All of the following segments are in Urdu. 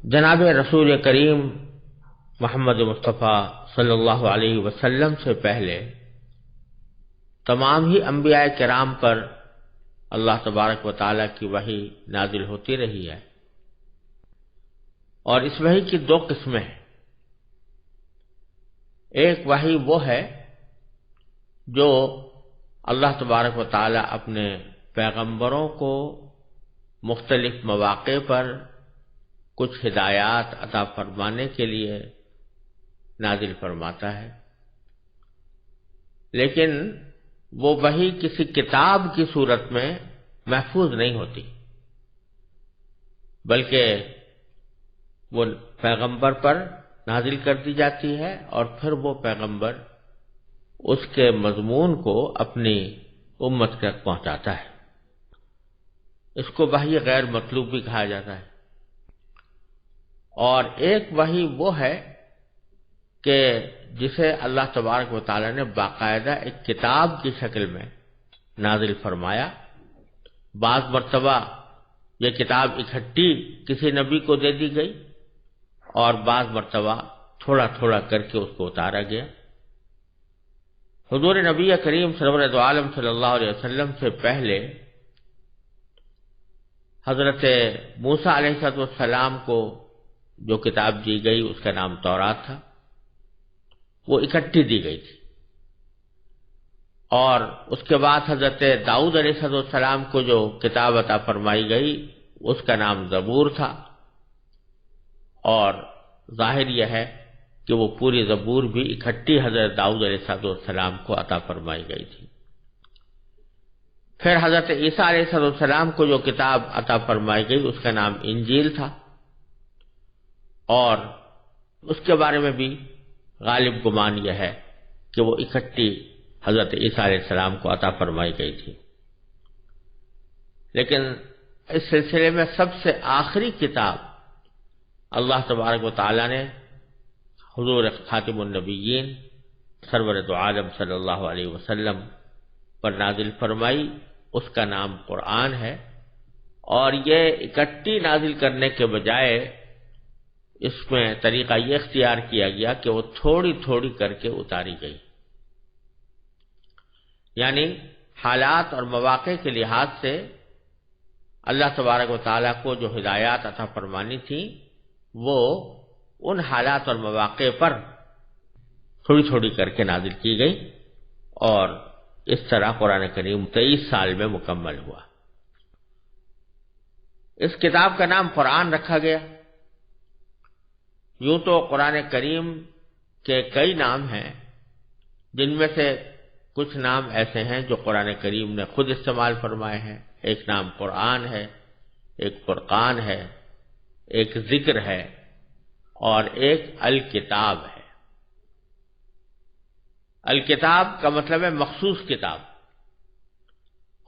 جناب رسول کریم محمد مصطفیٰ صلی اللہ علیہ وسلم سے پہلے تمام ہی انبیاء کرام پر اللہ تبارک و تعالیٰ کی وحی نازل ہوتی رہی ہے، اور اس وحی کی دو قسمیں ہیں۔ ایک وحی وہ ہے جو اللہ تبارک و تعالیٰ اپنے پیغمبروں کو مختلف مواقع پر کچھ ہدایات عطا فرمانے کے لیے نازل فرماتا ہے، لیکن وہ وحی کسی کتاب کی صورت میں محفوظ نہیں ہوتی، بلکہ وہ پیغمبر پر نازل کر دی جاتی ہے اور پھر وہ پیغمبر اس کے مضمون کو اپنی امت تک پہنچاتا ہے۔ اس کو وحی غیر مطلوب بھی کہا جاتا ہے۔ اور ایک وحی وہ ہے کہ جسے اللہ تبارک و تعالیٰ نے باقاعدہ ایک کتاب کی شکل میں نازل فرمایا۔ بعض مرتبہ یہ کتاب اکٹھی کسی نبی کو دے دی گئی، اور بعض مرتبہ تھوڑا تھوڑا کر کے اس کو اتارا گیا۔ حضور نبی کریم سرور عالم صلی اللہ علیہ وسلم سے پہلے حضرت موسیٰ علیہ السلام کو جو کتاب دی گئی اس کا نام تورات تھا، وہ اکٹھی دی گئی تھی۔ اور اس کے بعد حضرت داؤد علیہ السلام کو جو کتاب عطا فرمائی گئی اس کا نام زبور تھا، اور ظاہر یہ ہے کہ وہ پوری زبور بھی اکٹھی حضرت داؤد علیہ السلام کو عطا فرمائی گئی تھی۔ پھر حضرت عیسیٰ علیہ السلام کو جو کتاب عطا فرمائی گئی اس کا نام انجیل تھا، اور اس کے بارے میں بھی غالب گمان یہ ہے کہ وہ اکٹھی حضرت عیسیٰ علیہ السلام کو عطا فرمائی گئی تھی۔ لیکن اس سلسلے میں سب سے آخری کتاب اللہ تبارک و تعالیٰ نے حضور خاتم النبیین سرور دو عالم صلی اللہ علیہ وسلم پر نازل فرمائی، اس کا نام قرآن ہے۔ اور یہ اکٹھی نازل کرنے کے بجائے اس میں طریقہ یہ اختیار کیا گیا کہ وہ تھوڑی تھوڑی کر کے اتاری گئی، یعنی حالات اور مواقع کے لحاظ سے اللہ تبارک و تعالیٰ کو جو ہدایات عطا فرمانی تھی وہ ان حالات اور مواقع پر تھوڑی تھوڑی کر کے نازل کی گئی، اور اس طرح قرآن کریم 23 سال میں مکمل ہوا۔ اس کتاب کا نام قرآن رکھا گیا۔ یوں تو قرآن کریم کے کئی نام ہیں، جن میں سے کچھ نام ایسے ہیں جو قرآن کریم نے خود استعمال فرمائے ہیں۔ ایک نام قرآن ہے، ایک فرقان ہے، ایک ذکر ہے، اور ایک الکتاب ہے۔ الکتاب کا مطلب ہے مخصوص کتاب،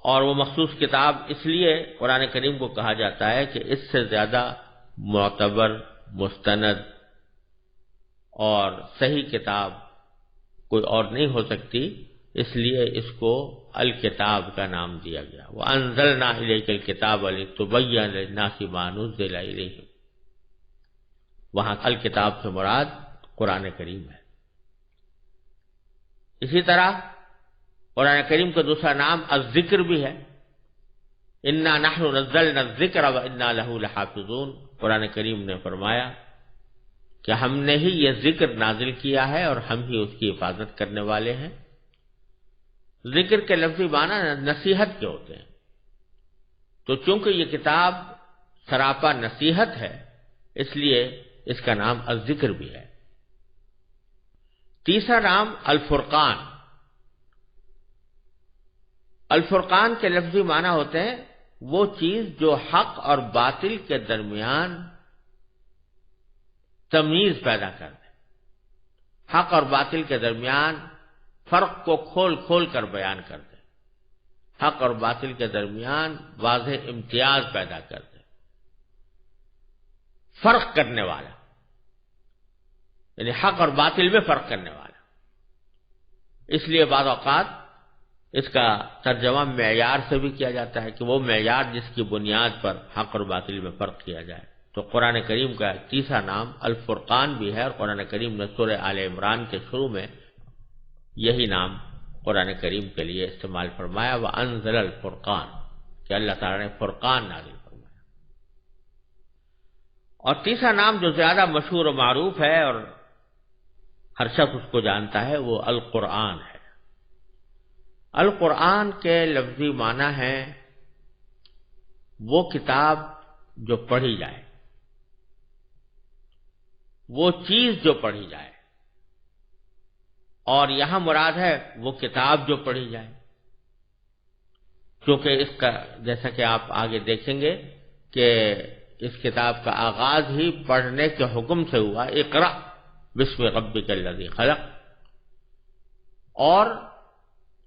اور وہ مخصوص کتاب اس لیے قرآن کریم کو کہا جاتا ہے کہ اس سے زیادہ معتبر، مستند اور صحیح کتاب کوئی اور نہیں ہو سکتی، اس لیے اس کو الکتاب کا نام دیا گیا۔ وَأَنزَلْنَا إِلَيْكَ الْكِتَابَ لِتُبَيِّنَ لِلنَّاسِ مَا نُزِّلَ إِلَيْهِمْ، وہاں الکتاب سے مراد قرآن کریم ہے۔ اسی طرح قرآن کریم کا دوسرا نام الذکر بھی ہے۔ اِنَّا نَحْنُ نَزَّلْنَا الذِّكْرَ وَإِنَّا لَهُ لَحَافِظُونَ، قرآن کریم نے فرمایا کہ ہم نے ہی یہ ذکر نازل کیا ہے اور ہم ہی اس کی حفاظت کرنے والے ہیں۔ ذکر کے لفظی معنی نصیحت کے ہوتے ہیں، تو چونکہ یہ کتاب سراپا نصیحت ہے اس لیے اس کا نام الذکر بھی ہے۔ تیسرا نام الفرقان۔ الفرقان کے لفظی معنی ہوتے ہیں وہ چیز جو حق اور باطل کے درمیان تمیز پیدا کر دے، حق اور باطل کے درمیان فرق کو کھول کھول کر بیان کر دے، حق اور باطل کے درمیان واضح امتیاز پیدا کر دے، فرق کرنے والا، یعنی حق اور باطل میں فرق کرنے والا۔ اس لیے بعض اوقات اس کا ترجمہ معیار سے بھی کیا جاتا ہے کہ وہ معیار جس کی بنیاد پر حق اور باطل میں فرق کیا جائے۔ تو قرآن کریم کا تیسرا نام الفرقان بھی ہے، اور قرآن کریم نے سورہ آل عمران کے شروع میں یہی نام قرآن کریم کے لیے استعمال فرمایا، وَأَنزَلَ الْفُرْقَانَ، کہ اللہ تعالیٰ نے فرقان نازل فرمایا۔ اور تیسرا نام جو زیادہ مشہور و معروف ہے اور ہر شخص اس کو جانتا ہے، وہ القرآن ہے۔ القرآن کے لفظی معنی ہے وہ کتاب جو پڑھی جائے، وہ چیز جو پڑھی جائے، اور یہاں مراد ہے وہ کتاب جو پڑھی جائے، کیونکہ اس کا جیسا کہ آپ آگے دیکھیں گے کہ اس کتاب کا آغاز ہی پڑھنے کے حکم سے ہوا، اقرأ بسم ربک الذی خلق۔ اور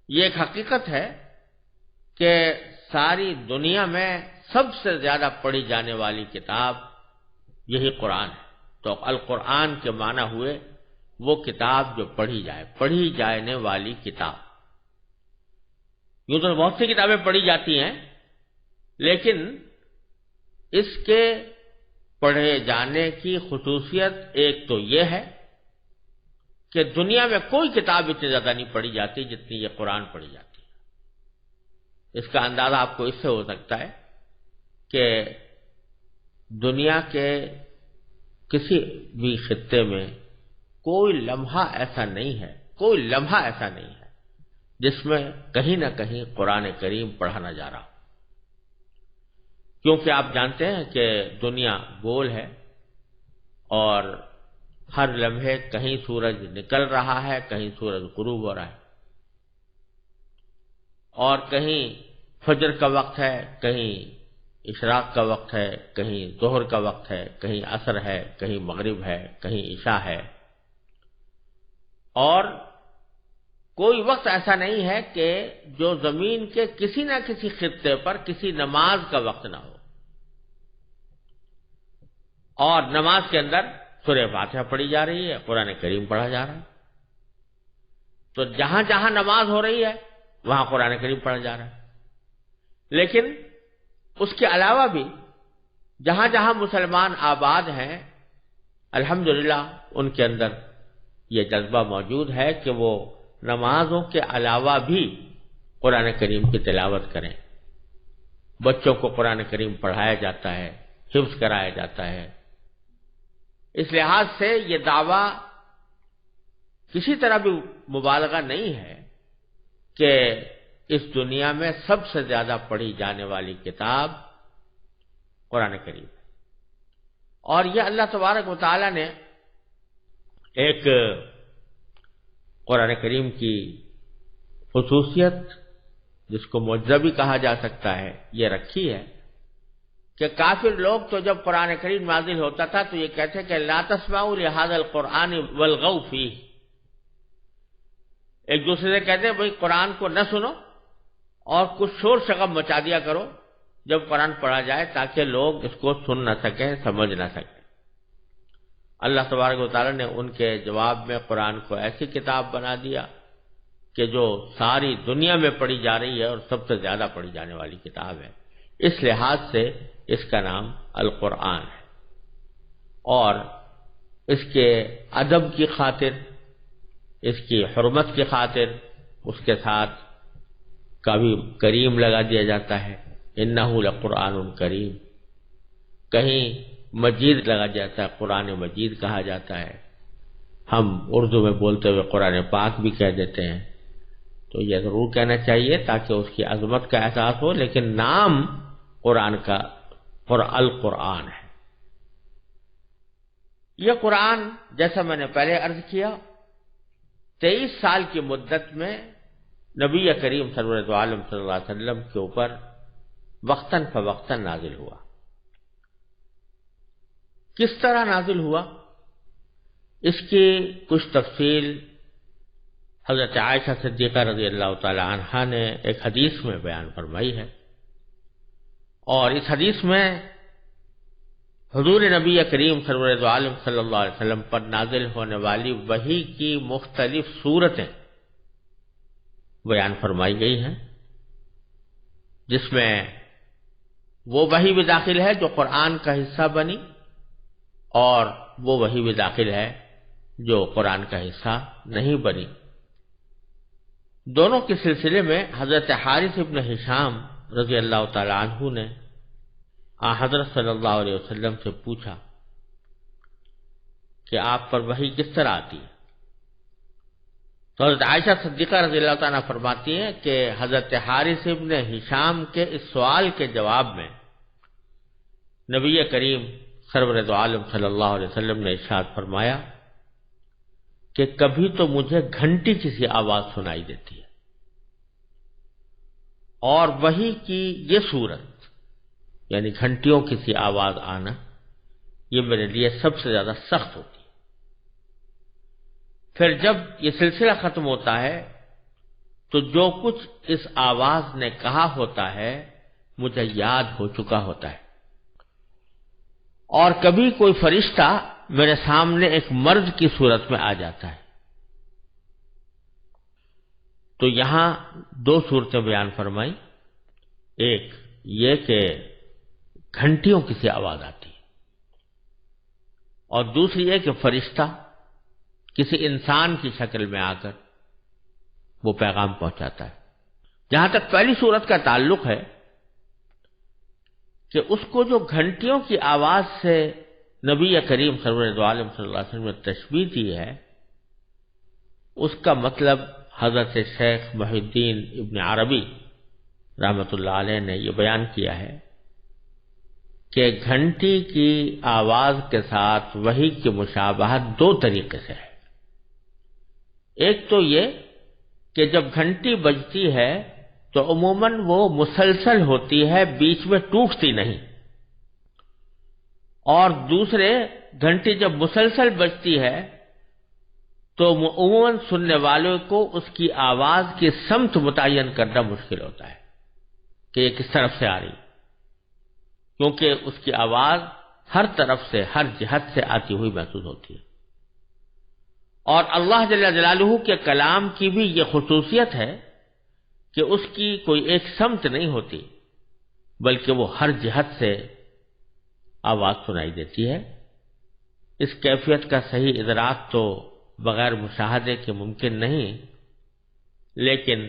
یہ ایک حقیقت ہے کہ ساری دنیا میں سب سے زیادہ پڑھی جانے والی کتاب یہی قرآن ہے، تو القرآن کے معنی ہوئے وہ کتاب جو پڑھی جائے، پڑھی جانے والی کتاب۔ یوں تو بہت سی کتابیں پڑھی جاتی ہیں، لیکن اس کے پڑھے جانے کی خصوصیت ایک تو یہ ہے کہ دنیا میں کوئی کتاب اتنی زیادہ نہیں پڑھی جاتی جتنی یہ قرآن پڑھی جاتی ہے۔ اس کا اندازہ آپ کو اس سے ہو سکتا ہے کہ دنیا کے کسی بھی خطے میں کوئی لمحہ ایسا نہیں ہے جس میں کہیں نہ کہیں قرآن کریم پڑھا نہ جا رہا ہو، کیونکہ آپ جانتے ہیں کہ دنیا گول ہے اور ہر لمحے کہیں سورج نکل رہا ہے، کہیں سورج غروب ہو رہا ہے، اور کہیں فجر کا وقت ہے، کہیں اشراق کا وقت ہے، کہیں ظہر کا وقت ہے، کہیں عصر ہے، کہیں مغرب ہے، کہیں عشاء ہے، اور کوئی وقت ایسا نہیں ہے کہ جو زمین کے کسی نہ کسی خطے پر کسی نماز کا وقت نہ ہو، اور نماز کے اندر سورہ فاتحہ پڑھی جا رہی ہے، قرآن کریم پڑھا جا رہا ہے۔ تو جہاں جہاں نماز ہو رہی ہے وہاں قرآن کریم پڑھا جا رہا ہے، لیکن اس کے علاوہ بھی جہاں جہاں مسلمان آباد ہیں الحمدللہ ان کے اندر یہ جذبہ موجود ہے کہ وہ نمازوں کے علاوہ بھی قرآن کریم کی تلاوت کریں، بچوں کو قرآن کریم پڑھایا جاتا ہے، حفظ کرایا جاتا ہے۔ اس لحاظ سے یہ دعویٰ کسی طرح بھی مبالغہ نہیں ہے کہ اس دنیا میں سب سے زیادہ پڑھی جانے والی کتاب قرآن کریم ہے، اور یہ اللہ تبارک و تعالی نے ایک قرآن کریم کی خصوصیت جس کو معجزہ بھی کہا جا سکتا ہے یہ رکھی ہے کہ کافر لوگ تو جب قرآن کریم نازل ہوتا تھا تو یہ کہتے کہ لا تسمعوا لهذا القرآن والغوا فیہ، ایک دوسرے سے کہتے ہیں بھئی قرآن کو نہ سنو اور کچھ شور شغب مچا دیا کرو جب قرآن پڑھا جائے تاکہ لوگ اس کو سن نہ سکیں، سمجھ نہ سکیں۔ اللہ تبارک و تعالیٰ نے ان کے جواب میں قرآن کو ایسی کتاب بنا دیا کہ جو ساری دنیا میں پڑھی جا رہی ہے اور سب سے زیادہ پڑھی جانے والی کتاب ہے۔ اس لحاظ سے اس کا نام القرآن ہے، اور اس کے ادب کی خاطر، اس کی حرمت کی خاطر اس کے ساتھ کبھی کریم لگا دیا جاتا ہے، انہ لقرآن کریم، کہیں مجید لگا جاتا ہے، قرآن مجید کہا جاتا ہے، ہم اردو میں بولتے ہوئے قرآن پاک بھی کہہ دیتے ہیں، تو یہ ضرور کہنا چاہیے تاکہ اس کی عظمت کا احساس ہو، لیکن نام قرآن کا القرآن ہے۔ یہ قرآن جیسا میں نے پہلے عرض کیا 23 سال کی مدت میں نبی کریم صلی اللہ علیہ وسلم کے اوپر وقتاً فوقتاً نازل ہوا۔ کس طرح نازل ہوا اس کی کچھ تفصیل حضرت عائشہ صدیقہ رضی اللہ تعالی عنہا نے ایک حدیث میں بیان فرمائی ہے، اور اس حدیث میں حضور نبی کریم صلی اللہ علیہ وسلم پر نازل ہونے والی وحی کی مختلف صورتیں بیان فرمائی گئی ہیں، جس میں وہ وحی بھی داخل ہے جو قرآن کا حصہ بنی اور وہ وحی بھی داخل ہے جو قرآن کا حصہ نہیں بنی۔ دونوں کے سلسلے میں حضرت حارث ابن ہشام رضی اللہ تعالی عنہ نے حضرت صلی اللہ علیہ وسلم سے پوچھا کہ آپ پر وحی کس طرح آتی ہے؟ تو حضرت عائشہ صدیقہ رضی اللہ تعالیٰ فرماتی ہیں کہ حضرت حارث ابن ہشام کے اس سوال کے جواب میں نبی کریم سرور دو عالم صلی اللہ علیہ وسلم نے ارشاد فرمایا کہ کبھی تو مجھے گھنٹی کسی آواز سنائی دیتی ہے، اور وحی کی یہ صورت یعنی گھنٹیوں کسی آواز آنا یہ میرے لیے سب سے زیادہ سخت ہوتی ہے۔ پھر جب یہ سلسلہ ختم ہوتا ہے تو جو کچھ اس آواز نے کہا ہوتا ہے مجھے یاد ہو چکا ہوتا ہے، اور کبھی کوئی فرشتہ میرے سامنے ایک مرد کی صورت میں آ جاتا ہے۔ تو یہاں دو صورتیں بیان فرمائی، ایک یہ کہ گھنٹیوں کی سی آواز آتی ہے، اور دوسری یہ کہ فرشتہ کسی انسان کی شکل میں آ کر وہ پیغام پہنچاتا ہے۔ جہاں تک پہلی صورت کا تعلق ہے کہ اس کو جو گھنٹیوں کی آواز سے نبی کریم سرور دو عالم صلی اللہ علیہ وسلم نے تشبیہ دی ہے، اس کا مطلب حضرت شیخ محی الدین ابن عربی رحمۃ اللہ علیہ نے یہ بیان کیا ہے کہ گھنٹی کی آواز کے ساتھ وحی کی مشابہت دو طریقے سے ہے۔ ایک تو یہ کہ جب گھنٹی بجتی ہے تو عموماً وہ مسلسل ہوتی ہے، بیچ میں ٹوٹتی نہیں، اور دوسرے گھنٹی جب مسلسل بجتی ہے تو عموماً سننے والوں کو اس کی آواز کی سمت متعین کرنا مشکل ہوتا ہے کہ یہ کس طرف سے آ رہی، کیونکہ اس کی آواز ہر طرف سے ہر جہت سے آتی ہوئی محسوس ہوتی ہے۔ اور اللہ جل جلالہ کے کلام کی بھی یہ خصوصیت ہے کہ اس کی کوئی ایک سمت نہیں ہوتی، بلکہ وہ ہر جہت سے آواز سنائی دیتی ہے۔ اس کیفیت کا صحیح ادراک تو بغیر مشاہدے کے ممکن نہیں، لیکن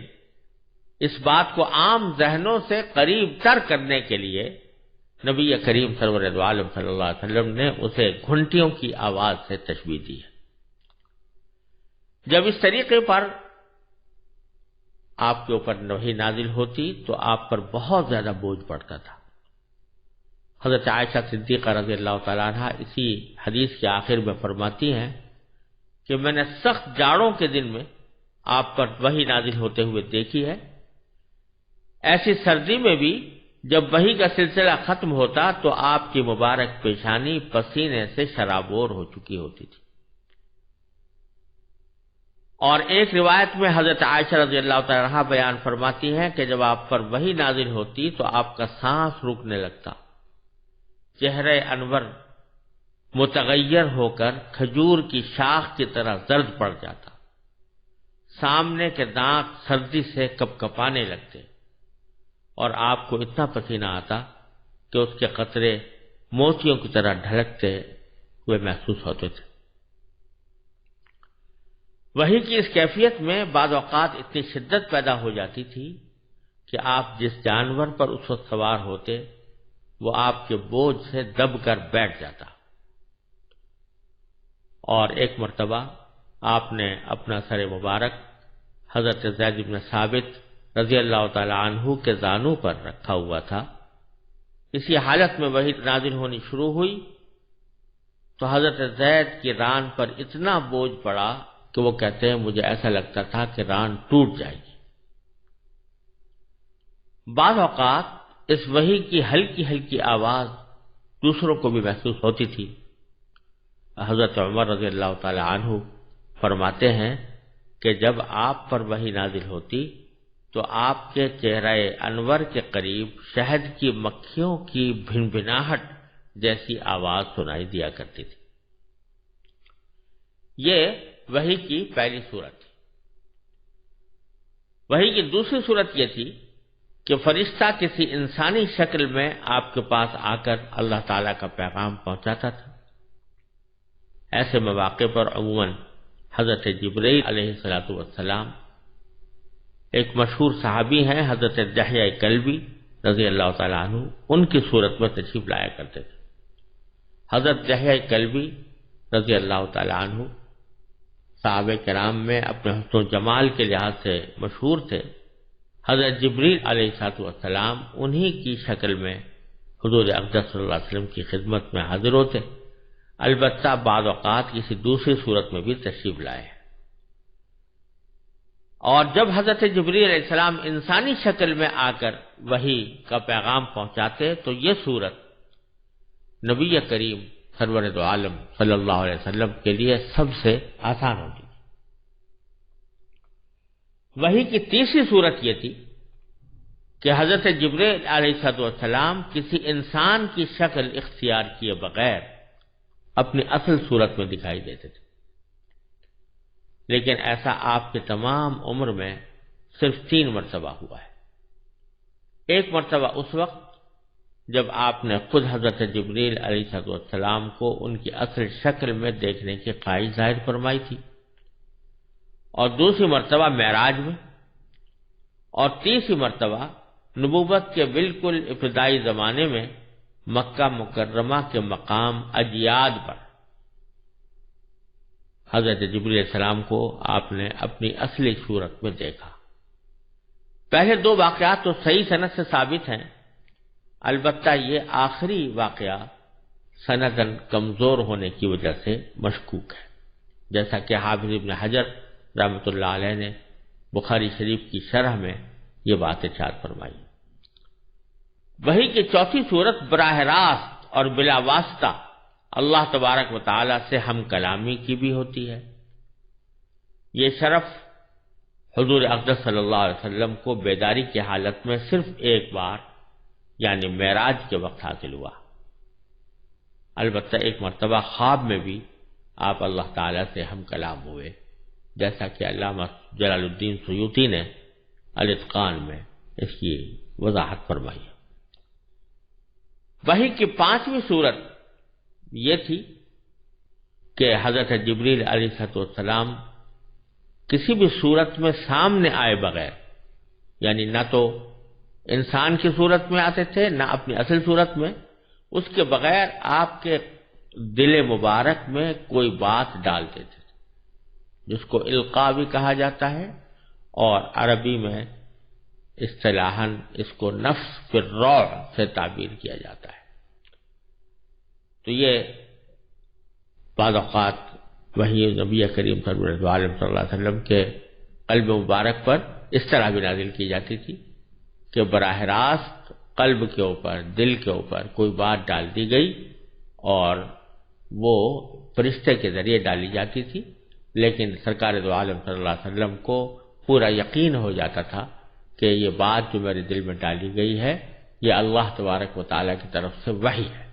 اس بات کو عام ذہنوں سے قریب تر کرنے کے لیے نبی کریم سرور دو عالم صلی اللہ علیہ وسلم نے اسے گھنٹیوں کی آواز سے تشبیہ دی ہے۔ جب اس طریقے پر آپ کے اوپر وحی نازل ہوتی تو آپ پر بہت زیادہ بوجھ پڑتا تھا۔ حضرت عائشہ صدیقہ رضی اللہ تعالیٰ عنہ اسی حدیث کے آخر میں فرماتی ہیں کہ میں نے سخت جاڑوں کے دن میں آپ پر وحی نازل ہوتے ہوئے دیکھی ہے، ایسی سردی میں بھی جب وحی کا سلسلہ ختم ہوتا تو آپ کی مبارک پیشانی پسینے سے شرابور ہو چکی ہوتی تھی۔ اور ایک روایت میں حضرت عائشہ رضی اللہ تعالیٰ عنہ بیان فرماتی ہیں کہ جب آپ پر وحی نازل ہوتی تو آپ کا سانس رکنے لگتا، چہرہ انور متغیر ہو کر کھجور کی شاخ کی طرح زرد پڑ جاتا، سامنے کے دانت سردی سے کپکپانے لگتے، اور آپ کو اتنا پسینہ آتا کہ اس کے قطرے موتیوں کی طرح ڈھلکتے ہوئے محسوس ہوتے تھے۔ وحی کی اس کیفیت میں بعض اوقات اتنی شدت پیدا ہو جاتی تھی کہ آپ جس جانور پر اس وقت سوار ہوتے وہ آپ کے بوجھ سے دب کر بیٹھ جاتا، اور ایک مرتبہ آپ نے اپنا سر مبارک حضرت زید بن ثابت رضی اللہ تعالی عنہ کے زانوں پر رکھا ہوا تھا۔ اسی حالت میں وحی نازل ہونی شروع ہوئی تو حضرت زید کی ران پر اتنا بوجھ پڑا کہ وہ کہتے ہیں مجھے ایسا لگتا تھا کہ ران ٹوٹ جائے گی۔ بعض اوقات اس وحی کی ہلکی ہلکی آواز دوسروں کو بھی محسوس ہوتی تھی۔ حضرت عمر رضی اللہ تعالی عنہ فرماتے ہیں کہ جب آپ پر وحی نازل ہوتی تو آپ کے چہرہ انور کے قریب شہد کی مکھیوں کی بھنبھناہٹ جیسی آواز سنائی دیا کرتی تھی۔ یہ وحی کی پہلی صورت تھی۔ وحی کی دوسری صورت یہ تھی کہ فرشتہ کسی انسانی شکل میں آپ کے پاس آ کر اللہ تعالیٰ کا پیغام پہنچاتا تھا۔ ایسے مواقع پر عموماً حضرت جبرائیل علیہ السلام، ایک مشہور صحابی ہیں حضرت دحیہ کلبی رضی اللہ تعالیٰ عنہ، ان کی صورت میں تشریف لایا کرتے تھے۔ حضرت دحیہ کلبی رضی اللہ تعالیٰ عنہ صحابہ کرام میں اپنے حسن و جمال کے لحاظ سے مشہور تھے۔ حضرت جبریل علیہ السلام انہی کی شکل میں حضور اقدس صلی اللہ علیہ وسلم کی خدمت میں حاضر ہوتے، البتہ بعض اوقات کسی دوسری صورت میں بھی تشریف لائے۔ اور جب حضرت جبریل علیہ السلام انسانی شکل میں آ کر وحی کا پیغام پہنچاتے تو یہ صورت نبی کریم سرور دو عالم صلی اللہ علیہ وسلم کے لیے سب سے آسان ہوتی۔ وحی کی تیسری صورت یہ تھی کہ حضرت جبریل علیہ السلام کسی انسان کی شکل اختیار کیے بغیر اپنی اصل صورت میں دکھائی دیتے تھے، لیکن ایسا آپ کے تمام عمر میں صرف 3 مرتبہ ہوا ہے۔ ایک مرتبہ اس وقت جب آپ نے خود حضرت جبریل علیہ السلام کو ان کی اصل شکل میں دیکھنے کی خواہش ظاہر فرمائی تھی، اور دوسری مرتبہ معراج میں، اور تیسری مرتبہ نبوت کے بالکل ابتدائی زمانے میں مکہ مکرمہ کے مقام اجیاد پر حضرت جبریل علیہ السلام کو آپ نے اپنی اصلی صورت میں دیکھا۔ پہلے 2 واقعات تو صحیح سند سے ثابت ہیں، البتہ یہ آخری واقعہ سنداً کمزور ہونے کی وجہ سے مشکوک ہے، جیسا کہ حافظ ابن حجر رحمۃ اللہ علیہ نے بخاری شریف کی شرح میں یہ بات ارشاد فرمائی۔ وحی کی چوتھی صورت براہ راست اور بلا واسطہ اللہ تبارک و تعالی سے ہم کلامی کی بھی ہوتی ہے۔ یہ شرف حضور اقدس صلی اللہ علیہ وسلم کو بیداری کی حالت میں صرف ایک بار یعنی معراج کے وقت حاصل ہوا، البتہ ایک مرتبہ خواب میں بھی آپ اللہ تعالی سے ہم کلام ہوئے، جیسا کہ علامہ جلال الدین سیوطی نے الاتقان میں اس کی وضاحت فرمائی۔ وحی کی 5ویں صورت یہ تھی کہ حضرت جبریل علیہ السلام کسی بھی صورت میں سامنے آئے بغیر، یعنی نہ تو انسان کی صورت میں آتے تھے نہ اپنی اصل صورت میں، اس کے بغیر آپ کے دل مبارک میں کوئی بات ڈالتے تھے، جس کو القاء بھی کہا جاتا ہے، اور عربی میں اصطلاحاً اس کو نفس فی الروع سے تعبیر کیا جاتا ہے۔ تو یہ بعض اوقات وحی نبی کریم صلی اللہ علیہ وسلم کے قلب مبارک پر اس طرح بھی نازل کی جاتی تھی کہ براہ راست قلب کے اوپر، دل کے اوپر کوئی بات ڈال دی گئی، اور وہ فرشتے کے ذریعے ڈالی جاتی تھی، لیکن سرکار دو عالم صلی اللہ علیہ وسلم کو پورا یقین ہو جاتا تھا کہ یہ بات جو میرے دل میں ڈالی گئی ہے یہ اللہ تبارک و تعالیٰ کی طرف سے وحی ہے۔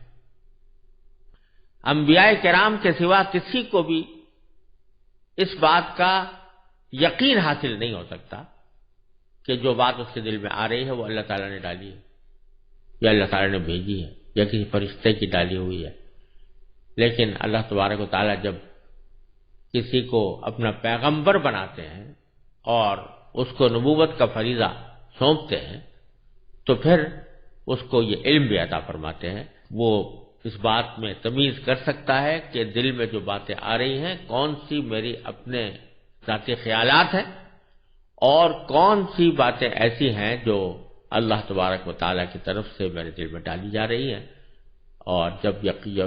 انبیاء کرام کے سوا کسی کو بھی اس بات کا یقین حاصل نہیں ہو سکتا کہ جو بات اس کے دل میں آ رہی ہے وہ اللہ تعالیٰ نے ڈالی ہے یا اللہ تعالیٰ نے بھیجی ہے یا کسی فرشتے کی ڈالی ہوئی ہے، لیکن اللہ تبارک و تعالیٰ جب کسی کو اپنا پیغمبر بناتے ہیں اور اس کو نبوت کا فریضہ سونپتے ہیں تو پھر اس کو یہ علم بھی عطا فرماتے ہیں، وہ اس بات میں تمیز کر سکتا ہے کہ دل میں جو باتیں آ رہی ہیں کون سی میری اپنے ذاتی خیالات ہیں اور کون سی باتیں ایسی ہیں جو اللہ تبارک و تعالیٰ کی طرف سے میرے دل میں ڈالی جا رہی ہیں۔ اور جب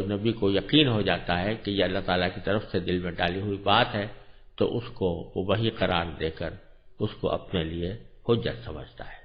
نبی کو یقین ہو جاتا ہے کہ یہ اللہ تعالیٰ کی طرف سے دل میں ڈالی ہوئی بات ہے تو اس کو وہ وحی قرار دے کر اس کو اپنے لیے حجت سمجھتا ہے۔